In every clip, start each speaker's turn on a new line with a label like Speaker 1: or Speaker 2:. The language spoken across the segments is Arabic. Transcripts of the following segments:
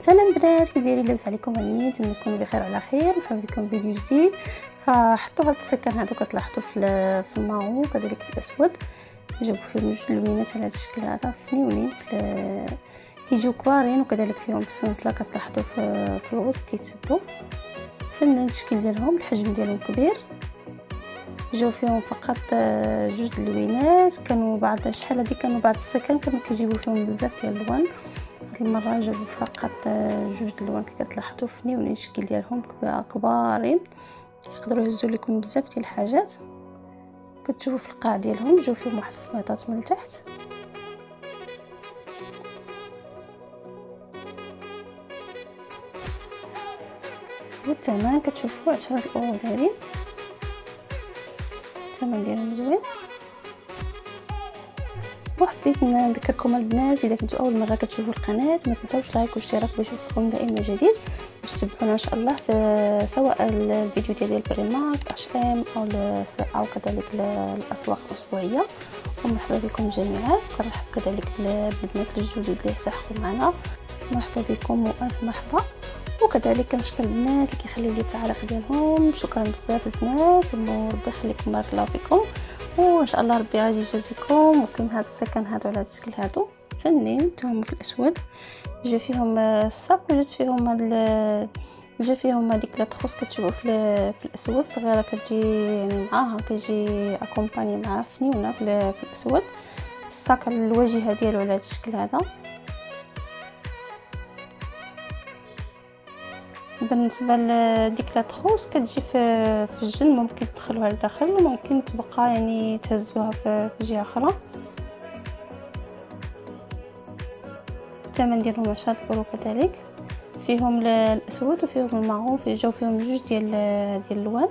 Speaker 1: سلام بنات، كي دايرين؟ لاباس عليكم؟ هانيين، نتمنى تكونوا بخير وعلى خير. مرحبا بكم في فيديو جديد. فحطوا هاد السكان هادو كتلاحظوا في الماغو كذلك في الاسود، جابوا فيهم جوج لوينات على هذا الشكل هذا فنيونين، كيجيو كبارين، وكذلك فيهم بالسنسله كتلاحظوا في الوسط كيتسدوا فنان الشكل ديالهم، الحجم ديالهم كبير. جاو فيهم فقط جوج لوينات. كانوا بعض شحال هادي كانوا بعض السكان كانوا كيجيبوا فيهم بزاف ديال الالوان، هاد المره جابوا فقط جوج الالوان كي كتلاحظوا فنيونين الشكل ديالهم كبارين، يقدروا يهزوا لكم بزاف ديال الحاجات. كتشوفوا في القاع ديالهم جاو فيهم واحد السميطات من تحت، والثمن كتشوفوا 10 اورو دايرين، الثمن ديالهم زوين. وحبيت نذكركم البنات، اذا كنتوا اول مره كتشوفوا القناه ما تنساوش لايك واشتراك باش يوصلكم دائما جديد، وتتبعونا ان شاء الله في سواء الفيديو ديال البريمارك HM او كذلك الاسواق الاسبوعيه. ومرحبا بكم جميعا، كنرحب كذلك بالبنات الجدد اللي التحقوا معنا، مرحبا بكم والف مرحبا. وكذلك كنشكر البنات اللي كيخليو لي التعليق ديالهم، شكرا بزاف البنات، وربي يخليكم، بارك الله فيكم، وان شاء الله ربي غادي يجازيكم. وكاين هاد السكن هادو على هاد الشكل هادو فنين تاهم في الاسود، جا فيهم الساق وجات فيهم جا فيهم هذيك لا تخوص كتشوفوا في الاسود صغيره، كتجي يعني معاها كيجي اكومباني معاها فنيونه في الاسود. الساق الواجهه ديالو على هاد الشكل هذا. بالنسبه لديك لا تخوص كتجي في الجن، ممكن تدخلوها لداخل وممكن تبقى يعني تهزوها في جهه اخرى. الثمن ديالهم 10 اورو كذلك. فيهم الاسود وفيهم الماغون، جاو فيهم جوج ديال الالوان.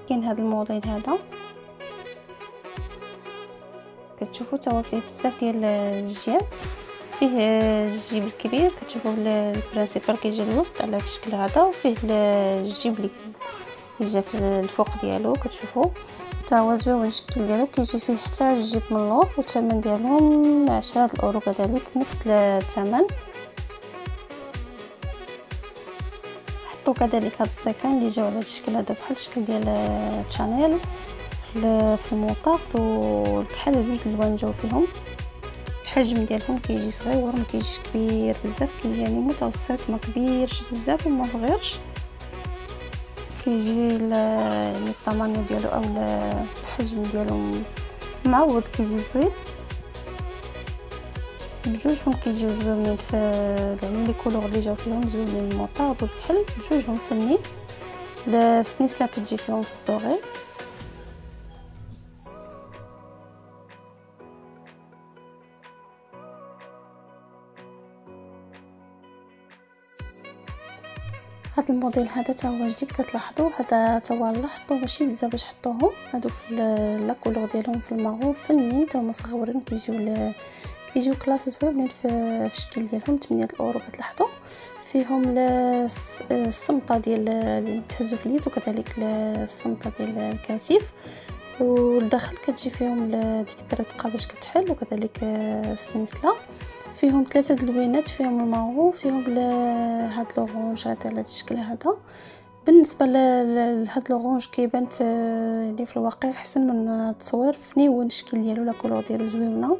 Speaker 1: كاين هذا الموديل هذا كتشوفوا تا فيه بزاف ديال الجياب، فيه الجيب الكبير كتشوفوا البرانسيبال كيجي الوسط على الشكل هذا، وفيه الجيب اللي كيجي في الفوق ديالو كتشوفوا تا هو زوين الشكل ديالو، كيجي فيه حتى الجيب من اللور، والثمن ديالهم 10 اورو كذلك نفس الثمن. حطوا كذلك هذا السكان اللي جاو على هذا الشكل هذا بحال الشكل ديال تشانيل في الموطاط، والكحل جوج الالوان جاو فيهم. الحجم ديالهم كيجي صغير، ما كيجيش كبير بزاف، كيجي يعني متوسط، ما كبيرش بزاف وما صغيرش. كيجي يعني الطمانيو ديالو او الحجم ديالو معوض، كيجي زوين بجوجهم، كيجيو زوينين في يعني لي كولور اللي جاو فيهم زوينين، الموطاط والكحل بجوجهم فنين. السنيسله كتجي فيهم في الدوغي. هذا الموديل هذا تا هو جديد كتلاحظوا، هذا تا هو لاحظوا ماشي بزاف باش حطوهم، هادو في لا كولور ديالهم في الماغون فنين، تا هما صغورين، كيجيو كلاس زوينين في الشكل ديالهم. 8 اورو كتلاحظوا. فيهم الصمطه ديال اللي تهزوا في اليد، وكذلك الصمطه ديال الكتف، والداخل كتجي فيهم ديك الطريقه باش كتحل، وكذلك السنسله. فيهم 3 دلوينات، فيهم الماغو، فيهم هاد لورانج هذا على الشكل هذا. بالنسبه لهاد لورانج كيبان يعني في الواقع احسن من التصوير، فنيون الشكل ديالو، لا كولور ديالو زوينه.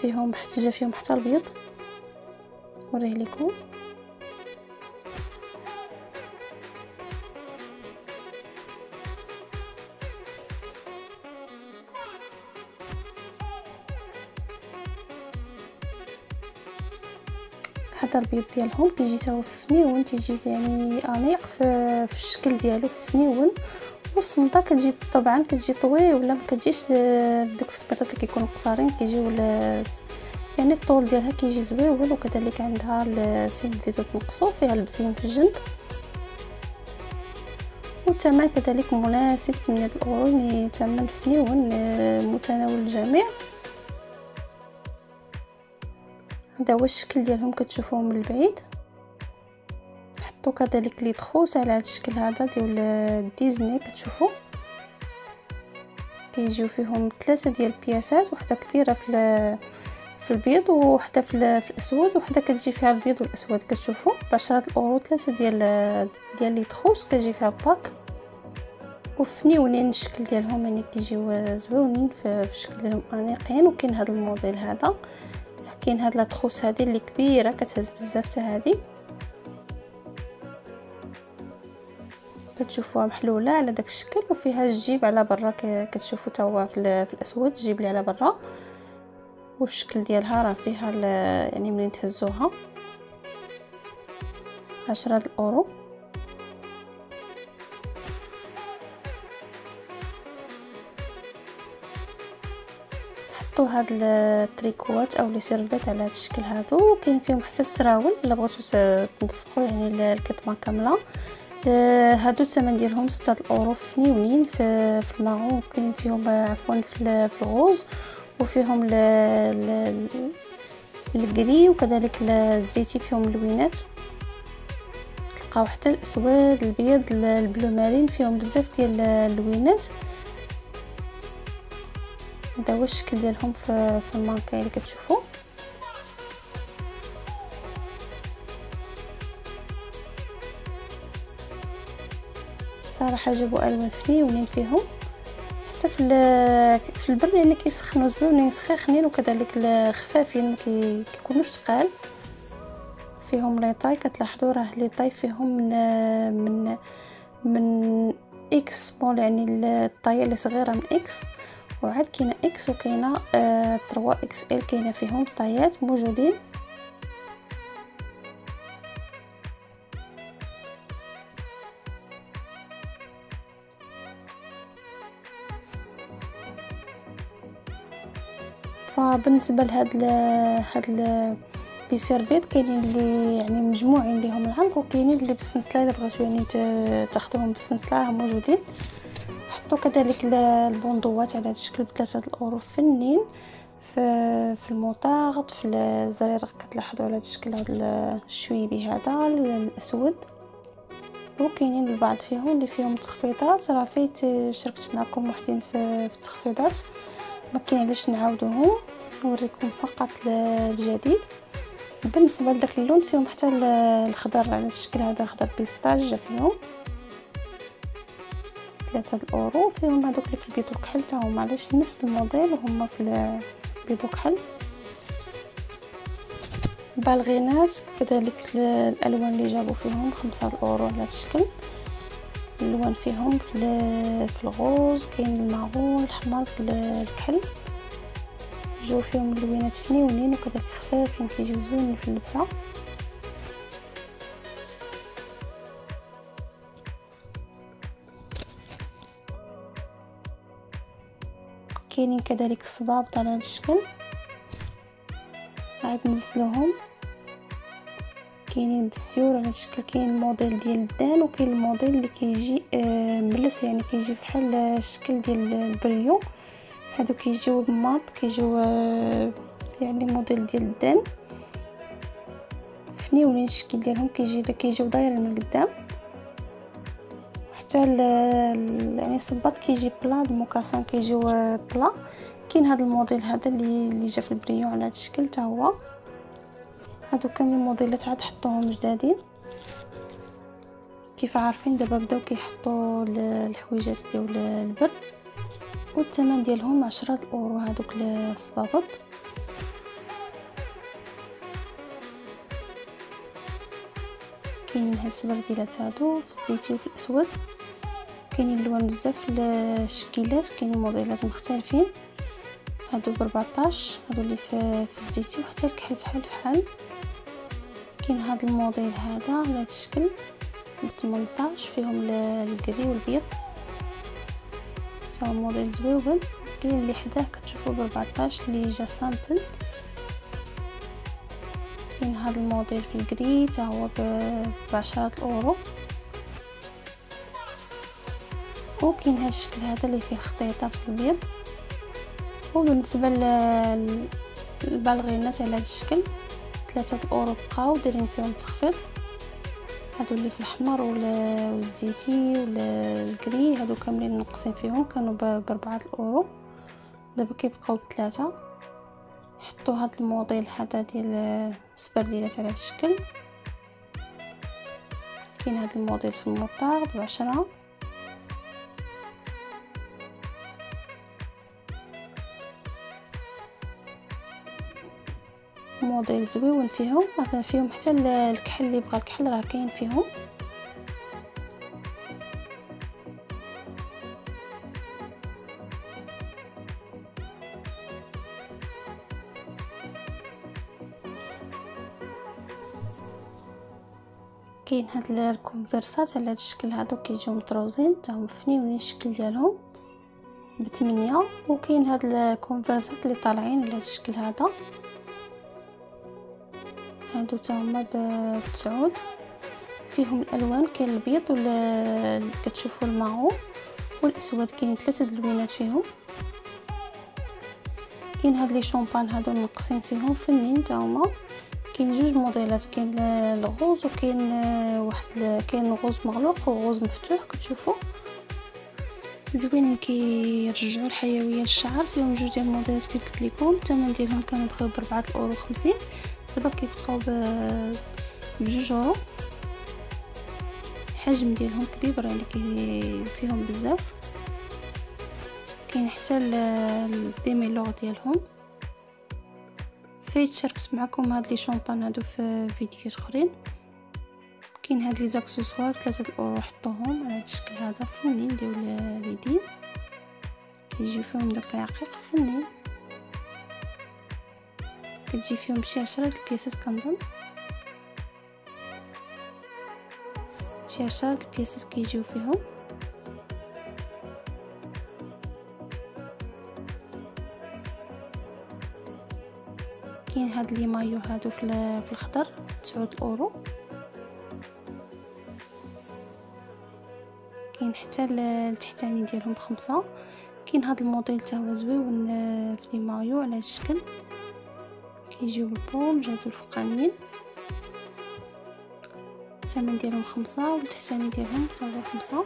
Speaker 1: فيهم حتى جا فيهم حتى البيض، نوريه لكم. هذا البيض ديالهم كيجي تا هو فنيون، تيجي يعني انيق في الشكل ديالو فنيون. والصمطه كتجي طبعا كتجي طويله، ولا ما كتجيش بدوك الصبيطات اللي كيكونوا قصارين، كيجيو يعني الطول ديالها كيجي زويون. وكذلك عندها فين نزيدو تنقصوا فيها البزين في الجنب. والثمن كذلك مناسب، 8 اورو، يعني ثمن فنيون متناول الجميع. هذا هو الشكل ديالهم كتشوفوهم من البعيد. حطوا كذلك لي تخوت على هذا الشكل هذا ديال ديزني كتشوفوا. كيجيو فيهم 3 ديال البياسات، وحده كبيره في البيض، وحده في الاسود، وحده كتجي فيها البيض والاسود. كتشوفوا ب10 اورو 3 ديال لي تخوس كتجي فيها باك، وفنيونين الشكل ديالهم، يعني كيجيو زويونين في الشكل ديالهم انيقين. وكاين هذا الموديل هذا، كاين هاد لا تخوس هذه اللي كبيره كتهز بزاف حتى هذه، كتشوفوها محلوله على داك الشكل، وفيها الجيب على برا كتشوفوا تا هو في الاسود الجيب اللي على برا، والشكل ديالها راه فيها يعني منين تهزوها 10 اورو. حطوا هاد التريكوات او لي سيرفيت على هاد الشكل هادو. كاين فيهم حتى السراول الا بغيتو تنسقوا يعني الكتمه كامله. هادو الثمن ديالهم 6 اورو فنيونين في الماغون. كاين فيهم عفوا في الغوز، وفيهم الكري وكذلك الزيتي، فيهم اللوينات. تلقاو حتى الاسود البيض البلو مارين، فيهم بزاف ديال اللوينات. هذا هو الشكل ديالهم في الماركه اللي كتشوفوا. صراحه جابوا الوان فنيونين فيهم، حتى في البرد يعني كيسخنوا زوينين سخيخنين، وكذلك خفافين ما كيكونوش ثقال. فيهم لي طاي، كتلاحظوا راه لي طاي فيهم من اكس سمول، يعني الطايه اللي صغيره من اكس، وعاد كاينه اكس وكاينه 3 اكس ال. كاينه فيهم طايات موجودين. فبالنسبه لهاد لي سيرفيت، كاينين اللي يعني مجموعين ليهم العنق، وكاينين اللي بالسنسله الا بغيتو يعني تاخذوهم بالسنسله راه موجودين. حطوا كذلك البوندوات على هذا الشكل ب3 اورو فنين في المطاغط، في الزرير كتلاحظوا على هذا الشكل، هذا الشويبي هذا الاسود. وكاينين البعض فيهم اللي فيهم تخفيضات، راه فايت شاركت معكم وحدين في التخفيضات، ما كاين علاش نعاودوهم، نوريكم فقط الجديد. بالنسبه لذاك اللون فيهم حتى الخضر على الشكل هذا، خضر بيستاج جا فيهم 3 اورو. فيهم هذوك اللي في البيض والكحل تا هما علاش نفس الموديل، وهما في البيض والكحل. بالغينات كذلك الالوان اللي جابوا فيهم 5 اورو على هذا الشكل. الالوان فيهم في الغوز، كاين الماغون، الاحمر، في الكحل. جو فيهم اللوينات فنيونين وكذلك خفافين، كيجيو زوينين في اللبسه. كاينين كذلك الصباب على هذا الشكل، عاد نزلوهم. كاينين بالسيور على هذا الشكل. كاين الموديل ديال الدان، وكاين الموديل اللي كيجي ملس، يعني كيجي بحال الشكل ديال البريو. هادو كيجيو بماط، كيجيو يعني الموديل ديال الدان فنيونين الشكل ديالهم، كيجيو دايرين من القدام. حتى يعني الصباط كيجي بلا، المكاسان كيجيو بلا. كاين هذا الموديل هذا اللي جا في البريو على هذا الشكل حتى هو. هادو كاملين الموديلات عاد حطوهم جدادين. كيف عارفين دابا بداو كيحطوا الحويجات ديال البرد، والثمن ديالهم 10 اورو هادوك الصبابط. كاينين هاد السبرديلات هادو في الزيتي وفي الاسود. كاينين الوان بزاف في الشكيلات، كاينين موديلات مختلفين. هادو ب14، هادو اللي في الزيتي، وحتى الكحل فحال. كاين هاد الموديل هذا على هاد الشكل ب18، فيهم الكري والبيض، تا هو موديل زويون. كاين اللي حداه كتشوفوا ب14 اللي جا سامبل. كاين هذا الموديل في الكري تا هو ب10 اورو. وكاين هذا الشكل هذا اللي فيه خطيطات في البيض. وبالنسبه للبالغينات على هذا الشكل 3 اورو بقاو دايرين فيهم تخفيض. هادو اللي في الاحمر والزيتي والكري، هادو كاملين ناقصين فيهم، كانوا ب4 اورو، دابا كيبقاو ب3. حطوا هاد الموديل هذا ديال سبرديلات على هاد الشكل. كاين هاد الموديل في المطار ب10. موديل زويون فيهم، هذا فيهم حتى الكحل، اللي بغى الكحل راه كاين فيهم. كاين هاد الكونفرسات على هاد الشكل، هادو كيجيو مطروزين حتى هما فنيونين الشكل ديالهم ب8. وكاين هاد الكونفرسات اللي طالعين على هاد الشكل هذا، هادو حتى هما ب9. فيهم الالوان، كاين الابيض ولا كتشوفوا الماغو والاسود، كاين 3 اللوينات فيهم. كاين هاد لي شامبان هادو ناقصين فيهم فنين حتى هما. كاين 2 موديلات، كاين الغوز وكاين كاين غوز مغلوق وغوز مفتوح. كتشوفوا زوينين، كيرجعوا الحيويه للشعر. فيهم 2 ديال الموديلات كيف قلت لكم. الثمن ديالهم كانوا بغاو ب4 اورو 50، دابا كيبقاو ب2 اورو. الحجم ديالهم كبير، يعني فيهم بزاف. كاين حتى الديميلور ديالهم. فايت شاركت معكم هاد لي شامبان هادو في فيديوهات اخرين. كاين هاد لي زاكسسوار 3 اورو، حطوهم على هاد الشكل هذا فنين ديال اليدين، كيجيو فيهم داك العقيق فنين. كتجي فيهم شي 10 البياسات كنظن، شي 10 البياسات كيجيو فيهم. كاين هاد لي مايو هادو في الخضر 9 اورو. كاين حتى التحتاني ديالهم ب5. كاين هاد الموديل حتى هو زويون في لي مايو على هاد الشكل، كيجيو بالبومج هادو الفوقانيين. الثمن ديالهم 5 والتحتاني ديالهم حتى هو 5.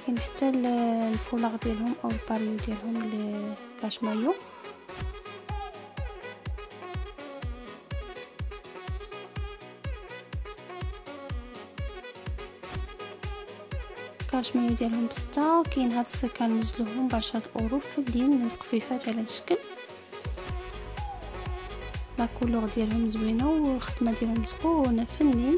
Speaker 1: كاين حتى الفولاغ ديالهم او الباريو ديالهم اللي كاش مايو. كاش مايو ديالهم ب6. كاين هاد السكان نزلوهم ب10 اورو فلين القفيفات على الشكل. لا كولور ديالهم زوينه والخدمه ديالهم زوينه فنين.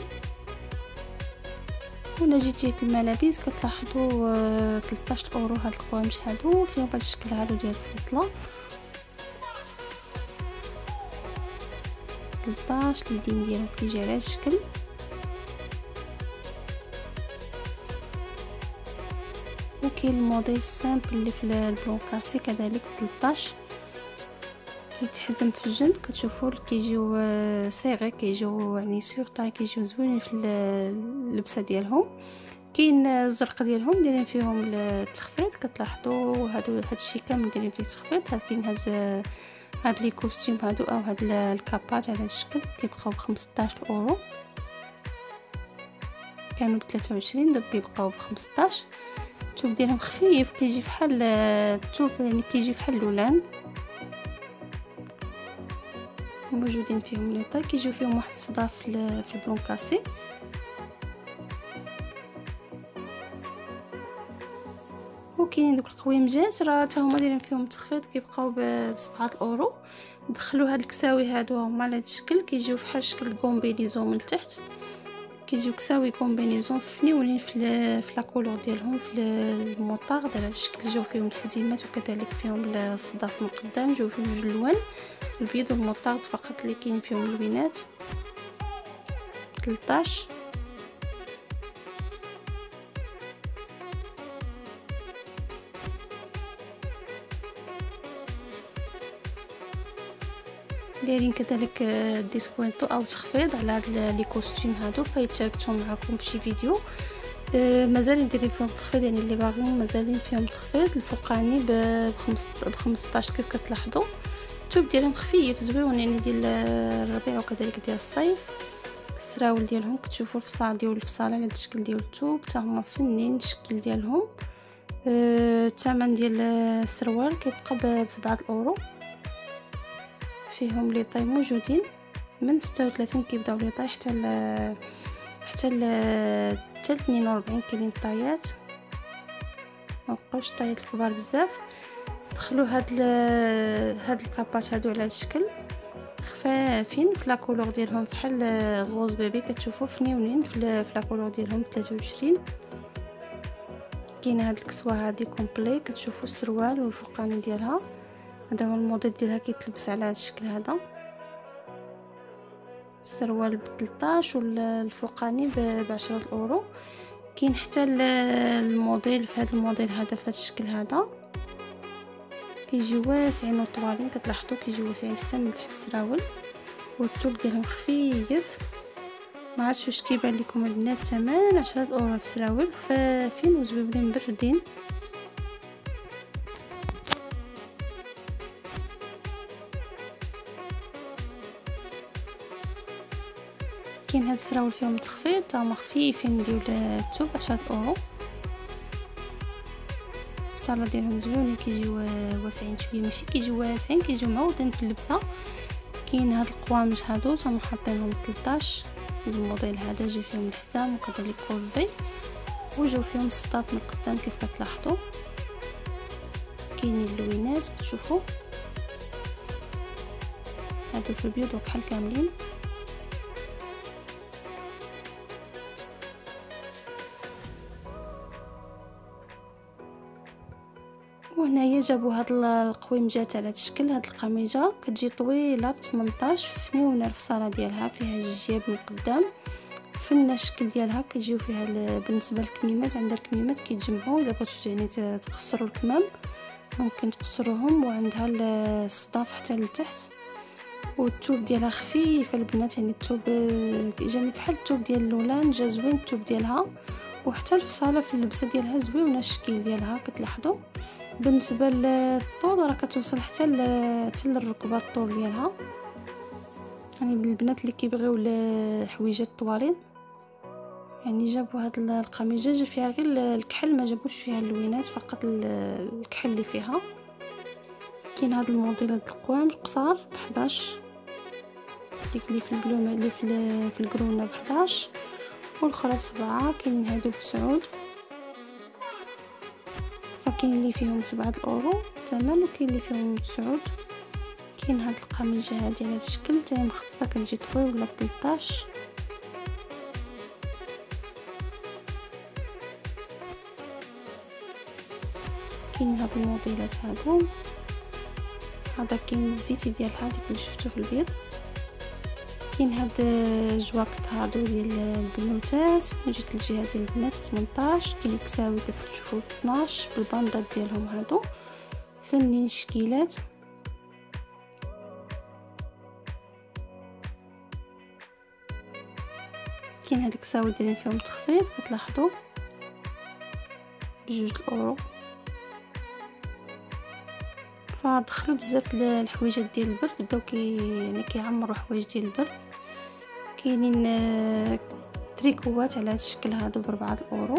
Speaker 1: ولا جيتي الملابس كتلاحظوا 13 اورو هاد القوامش هادو، فيهم هاد الشكل هادو ديال السلسله 13. اليدين ديالهم كيجي على هاد الشكل. وكاين الموديل سامبل اللي في البلونكاسي كذلك 13، كيتحزم في الجنب. كتشوفوا كيجيو صاغي، كيجيو يعني سور طاي، كيجيو زوينين في اللبسه ديالهم. كاين الزرق ديالهم دايرين فيهم التخفيض، كتلاحظوا هادشي كامل دايرين فيه تخفيض. كاين هاد لي كوستيم هادو او هاد الكابات على الشكل كيبقاو ب15 اورو، كانوا ب23 دابا كيبقاو ب15. الثوب ديالهم خفيف، كيجي بحال الثوب يعني كيجي بحال اللولان. موجودين فيهم لي طاي، كيجيو فيهم واحد الصدى في البلونكاسي. وكاينين دوك القويمجات راه حتى هما دايرين فيهم تخفيض، كيبقاو ب7 اورو. دخلوا هاد الكساوي هادو هما على هاد الشكل، كيجيو فحال شكل كومبينيزون من التحت، كيجيو كساوي كومبينيزون فنيونين في لا كولور ديالهم في المطاغ على الشكل. جاو فيهم الحزيمات وكذلك فيهم الصدف من قدام، جاو فيهم 2 الوان، البيض والمطاغ فقط اللي كاين فيهم اللوينات 13. دايرين كذلك ديسكوينتو او تخفيض على هاد لي كوستيم هادو، فيتشاركتهم معكم بشي فيديو. مازالين دايرين فيهم تخفيض، يعني اللي باغيين مازالين فيهم تخفيض. الفوقاني ب15 كيف كتلاحظوا. الثوب ديالهم خفيف زويون، يعني ديال الربيع وكذلك ديال الصيف. السراول ديالهم كتشوفوا الفصال ديال الفصاله على الشكل ديال الثوب، حتى هما فنين الشكل ديالهم. الثمن ديال السروال كيبقى ب7 اورو. فيهم لي طاي موجودين من 36 كيبداو لي طاي حتى ل 42 كاينين طايات، مابقاوش طايات الكبار بزاف. دخلوا هاد الكابات هادو على هاد الشكل خفافين في لاكولور ديالهم بحال غوز بيبي، كتشوفوا فنيونين في لاكولور ديالهم 23. كاينه هاد الكسوه هادي كومبلي، كتشوفوا السروال والفوقاني ديالها. هذا هو الموديل ديالها كيتلبس على هاد الشكل هذا، السروال ب13 والفوقاني ب10 اورو. كاين حتى الموديل في هذا الموديل هذا في هذا الشكل هذا، كيجي واسعين وطوالين، كتلاحظوا كيجي واسعين حتى من تحت السراول، والثوب ديالهم خفيف. ما عرفتش واش كيبان لكم البنات. الثمن 10 اورو. السراول خفافين وزوينين بردين. كاين هاد السراول فيهم تخفيض، هما خفيفين ديال الثوب 10 اورو. البصاله ديالهم زوينين، كيجيو واسعين شويه، ماشي كيجيو واسعين، كيجيو معوضين في اللبسه. كاين هاد القوامج هادو تما حاطينهم 13. الموديل هذا جا فيهم الحزام وكذلك كولفي، وجاو فيهم السطاف من القدام كيف كتلاحظوا. كاينين اللوينات كتشوفوا هادو في البيض وكحل كاملين. وهنايا جابوا هاد القويمجات على هاد الشكل. هاد القميجه كتجي طويله ب 18 فنيونه، الفصاله ديالها فيها الجياب من القدام، فنه الشكل ديالها. كتجيو فيها بالنسبه للكميمات، عندها الكميمات كيتجمعوا الا بغيتو يعني تقصروا الكمام ممكن تقصروهم، وعندها الصداف حتى لتحت. والثوب ديالها خفيف البنات، يعني الثوب جاني بحال الثوب ديال اللولان، جا زوين الثوب ديالها، وحتى الفصاله في اللبسه ديالها زوينه الشكل ديالها كتلاحظوا. بالنسبه للطول راه كتوصل حتى للركبه الطول ديالها، يعني البنات اللي كيبغيو الحويجات طوالين يعني جابوا هاد القميجه. جا فيها غير الكحل، ما جابوش فيها اللوينات، فقط الكحل اللي فيها. كاين هاد الموديل هاد القوام قصار ب11، ديك اللي في البلومه اللي في القرونه ب11 والاخرى ب7. كاين هادو ب9، فكاين اللي فيهم 7 اورو الثمن، وكاين اللي فيهم 9. كاين هاد القميجه هادي على هاد الشكل حتى هي مخططه، كتجي طويله ب13. كاين هاد الموديلات هادو. هذا كاين الزيتي ديالها ديك اللي شفتو في البيض. كاين هاد الجواكط هادو ديال البنوتات، جيت الجهه ديال البنات 18. كاين الكساوي كتشوفوا 12 بالباندات ديالهم هادو فنين الشكيلات. كاين هاد الكساوي دايرين فيهم تخفيض كتلاحظوا ب2 اورو. فدخلوا بزاف الحويجات ديال البرد، بداو يعني كيعمروا حوايج ديال البرد. كاينين تريكوات على هذا الشكل هادو ب4 اورو،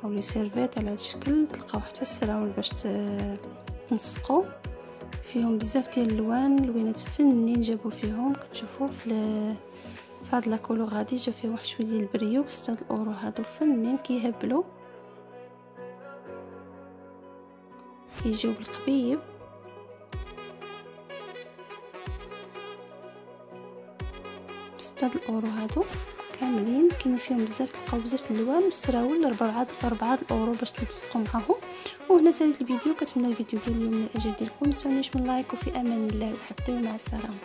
Speaker 1: او لي سيرفيت على هذا الشكل. تلقاو حتى السراول باش تنسقوا فيهم بزاف ديال الالوان، لوينات فنين جابوا فيهم. كتشوفوا في هاد لاكولو غادي جا فيه واحد شويه ديال البريو ب6 اورو. هادو فنين كيهبلوا، كيجيو بالقبيب. ب6 اورو هادو كاملين. كاين فيهم بزاف، تلقاو بزاف الالوان. السراول 4 اورو باش تلصقوا معاهم. وهنا ساليت الفيديو. كنتمنى الفيديو ديال اليوم من الاعجاب ديالكم. متنساونيش من لايك، وفي امان الله وحفظه، مع السلامه.